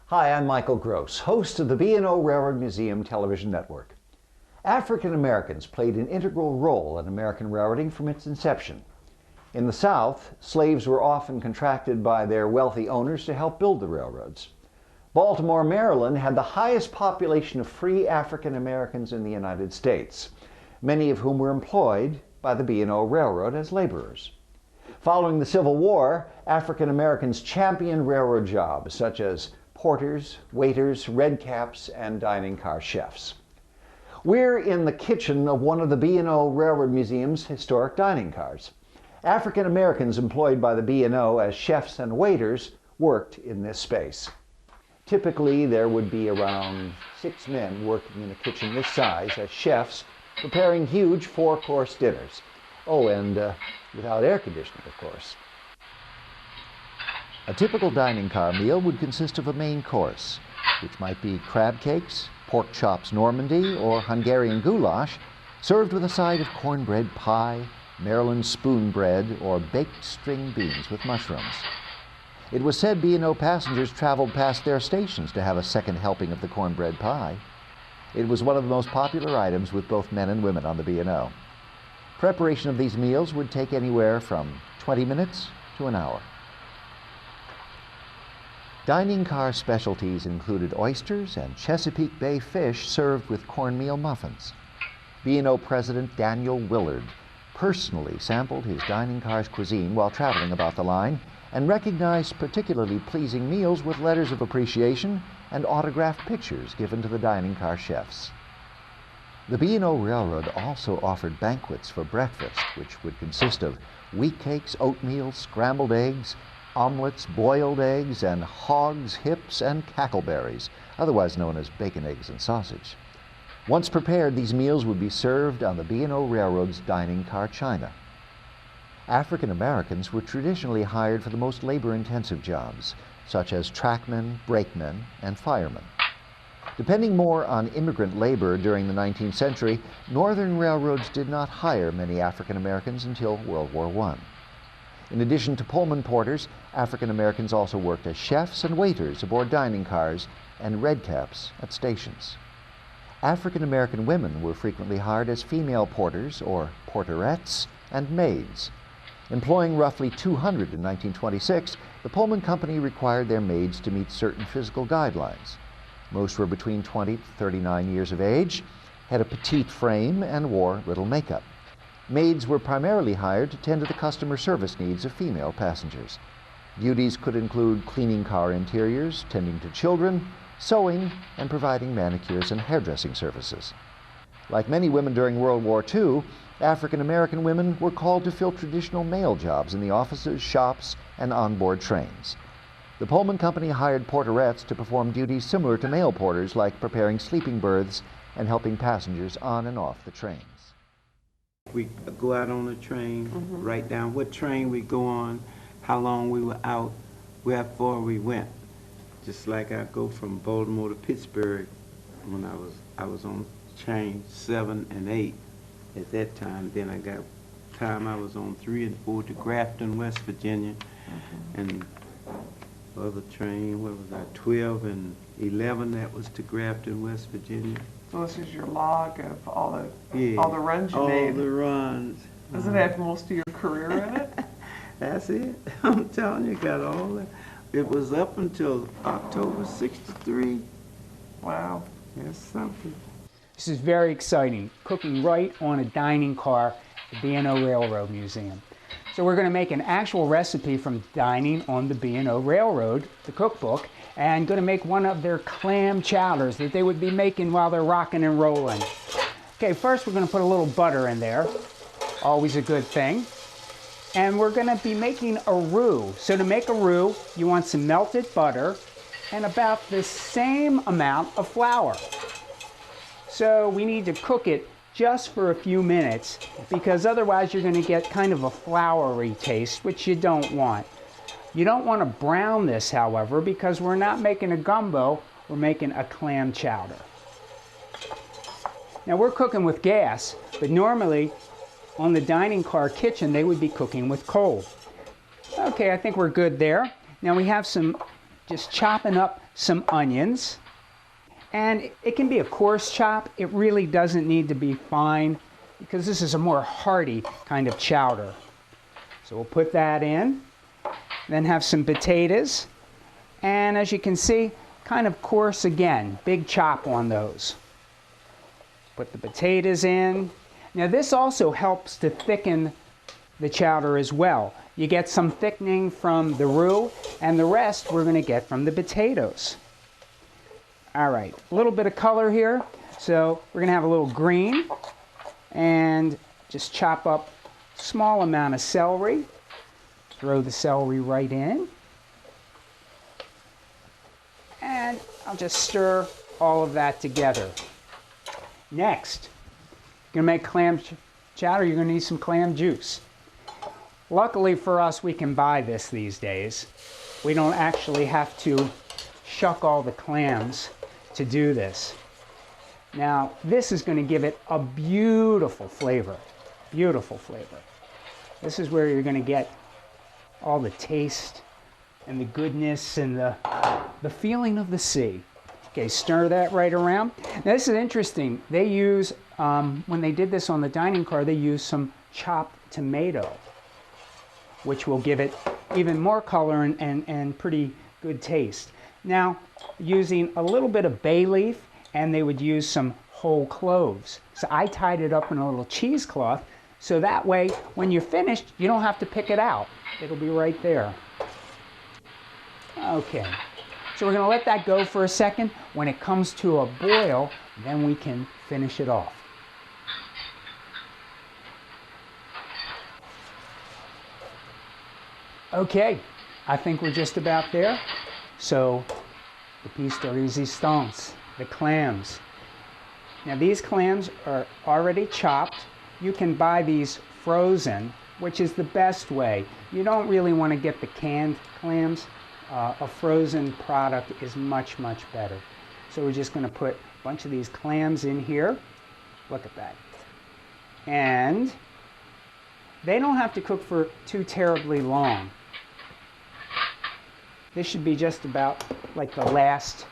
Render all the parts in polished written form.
Hi, I'm Michael Gross, host of the B&O Railroad Museum Television Network. African Americans played an integral role in American railroading from its inception. In the South, slaves were often contracted by their wealthy owners to help build the railroads. Baltimore, Maryland had the highest population of free African Americans in the United States, many of whom were employed by the B&O Railroad as laborers. Following the Civil War, African Americans championed railroad jobs such as porters, waiters, redcaps, and dining car chefs. We're in the kitchen of one of the B&O Railroad Museum's historic dining cars. African Americans employed by the B&O as chefs and waiters worked in this space. Typically, there would be around 6 men working in a kitchen this size as chefs, preparing huge 4-course dinners. Oh, and without air conditioning, of course. A typical dining car meal would consist of a main course, which might be crab cakes, pork chops Normandy, or Hungarian goulash, served with a side of cornbread pie, Maryland spoon bread, or baked string beans with mushrooms. It was said B&O passengers traveled past their stations to have a second helping of the cornbread pie. It was one of the most popular items with both men and women on the B&O. Preparation of these meals would take anywhere from 20 minutes to an hour. Dining car specialties included oysters and Chesapeake Bay fish served with cornmeal muffins. B&O President Daniel Willard personally sampled his dining car's cuisine while traveling about the line and recognized particularly pleasing meals with letters of appreciation and autographed pictures given to the dining car chefs. The B&O Railroad also offered banquets for breakfast, which would consist of wheat cakes, oatmeal, scrambled eggs, omelets, boiled eggs, and hogs, hips, and cackleberries, otherwise known as bacon, eggs, and sausage. Once prepared, these meals would be served on the B&O Railroad's dining car china. African Americans were traditionally hired for the most labor-intensive jobs, such as trackmen, brakemen, and firemen. Depending more on immigrant labor during the 19th century, Northern railroads did not hire many African Americans until World War I. In addition to Pullman porters, African Americans also worked as chefs and waiters aboard dining cars and redcaps at stations. African American women were frequently hired as female porters or porterettes and maids. Employing roughly 200 in 1926, the Pullman Company required their maids to meet certain physical guidelines. Most were between 20 to 39 years of age, had a petite frame, and wore little makeup. Maids were primarily hired to tend to the customer service needs of female passengers. Duties could include cleaning car interiors, tending to children, sewing, and providing manicures and hairdressing services. Like many women during World War II, African American women were called to fill traditional male jobs in the offices, shops, and onboard trains. The Pullman Company hired porterettes to perform duties similar to male porters, like preparing sleeping berths and helping passengers on and off the trains. We go out on the train, write down what train we go on, how long we were out, where far we went. Just like I go from Baltimore to Pittsburgh when I was on train 7 and 8 at that time. Then I got time I was on 3 and 4 to Grafton, West Virginia, and other train, what was that, 12 and 11, that was to Grafton, West Virginia. So this is your log of all the runs you made. All the runs. Does it have most of your career in it? That's it. I'm telling you, got all that. It was up until October '63. Wow. That's something. This is very exciting, cooking right on a dining car at the B&O Railroad Museum. So we're going to make an actual recipe from Dining on the B&O Railroad, the cookbook, and going to make one of their clam chowders that they would be making while they're rocking and rolling. Okay, first we're going to put a little butter in there, always a good thing. And we're going to be making a roux. So to make a roux, you want some melted butter and about the same amount of flour. So we need to cook it just for a few minutes, because otherwise you're going to get kind of a floury taste, which you don't want. You don't want to brown this, however, because we're not making a gumbo, we're making a clam chowder. Now we're cooking with gas, but normally on the dining car kitchen they would be cooking with coal. Okay, I think we're good there. Now we have just chopping up some onions. And it can be a coarse chop. It really doesn't need to be fine because this is a more hearty kind of chowder. So we'll put that in. Then have some potatoes. And as you can see, kind of coarse again. Big chop on those. Put the potatoes in. Now this also helps to thicken the chowder as well. You get some thickening from the roux, and the rest we're going to get from the potatoes. All right, a little bit of color here. So we're going to have a little green, and just chop up a small amount of celery. Throw the celery right in. And I'll just stir all of that together. Next, you're going to make clam chowder, you're going to need some clam juice. Luckily for us, we can buy this these days. We don't actually have to shuck all the clams to do this. Now, this is going to give it a beautiful flavor. Beautiful flavor. This is where you're going to get all the taste and the goodness and the feeling of the sea. Okay, stir that right around. Now, this is interesting. They use, when they did this on the dining car, they used some chopped tomato, which will give it even more color and pretty good taste. Now, using a little bit of bay leaf, and they would use some whole cloves. So I tied it up in a little cheesecloth, so that way, when you're finished, you don't have to pick it out. It'll be right there. Okay, so we're going to let that go for a second. When it comes to a boil, then we can finish it off. Okay, I think we're just about there. So, the piece de resistance, the clams. Now these clams are already chopped. You can buy these frozen, which is the best way. You don't really want to get the canned clams. A frozen product is much, much better. So we're just going to put a bunch of these clams in here. Look at that. And they don't have to cook for too terribly long. This should be just about like the last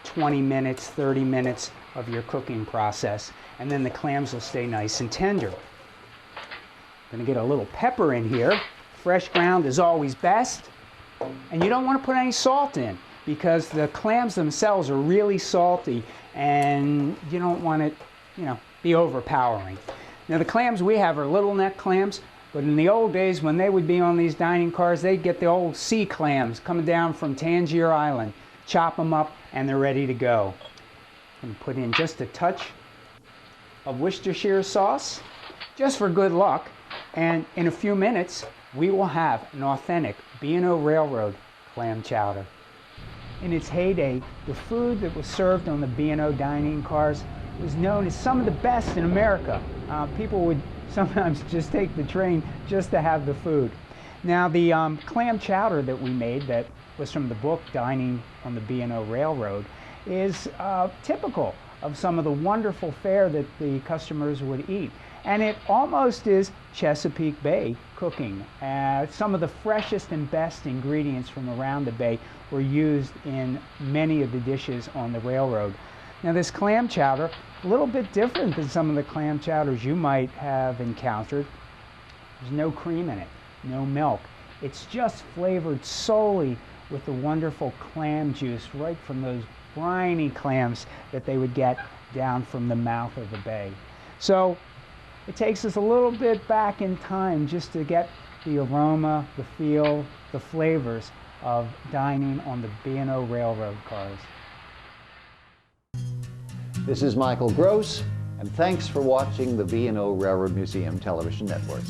20 minutes, 30 minutes of your cooking process. And then the clams will stay nice and tender. I'm going to get a little pepper in here. Fresh ground is always best. And you don't want to put any salt in because the clams themselves are really salty and you don't want it, be overpowering. Now the clams we have are little neck clams, but in the old days when they would be on these dining cars, they'd get the old sea clams coming down from Tangier Island, chop them up, and they're ready to go. And put in just a touch of Worcestershire sauce, just for good luck, and in a few minutes we will have an authentic B&O Railroad clam chowder. In its heyday, the food that was served on the B&O dining cars was known as some of the best in America. People would sometimes just take the train just to have the food. Now the clam chowder that we made that was from the book Dining on the B&O Railroad is typical of some of the wonderful fare that the customers would eat. And it almost is Chesapeake Bay cooking. Some of the freshest and best ingredients from around the bay were used in many of the dishes on the railroad. Now this clam chowder, a little bit different than some of the clam chowders you might have encountered. There's no cream in it, no milk. It's just flavored solely with the wonderful clam juice right from those briny clams that they would get down from the mouth of the bay. So it takes us a little bit back in time just to get the aroma, the feel, the flavors of dining on the B&O Railroad cars. This is Michael Gross, and thanks for watching the B&O Railroad Museum Television Network.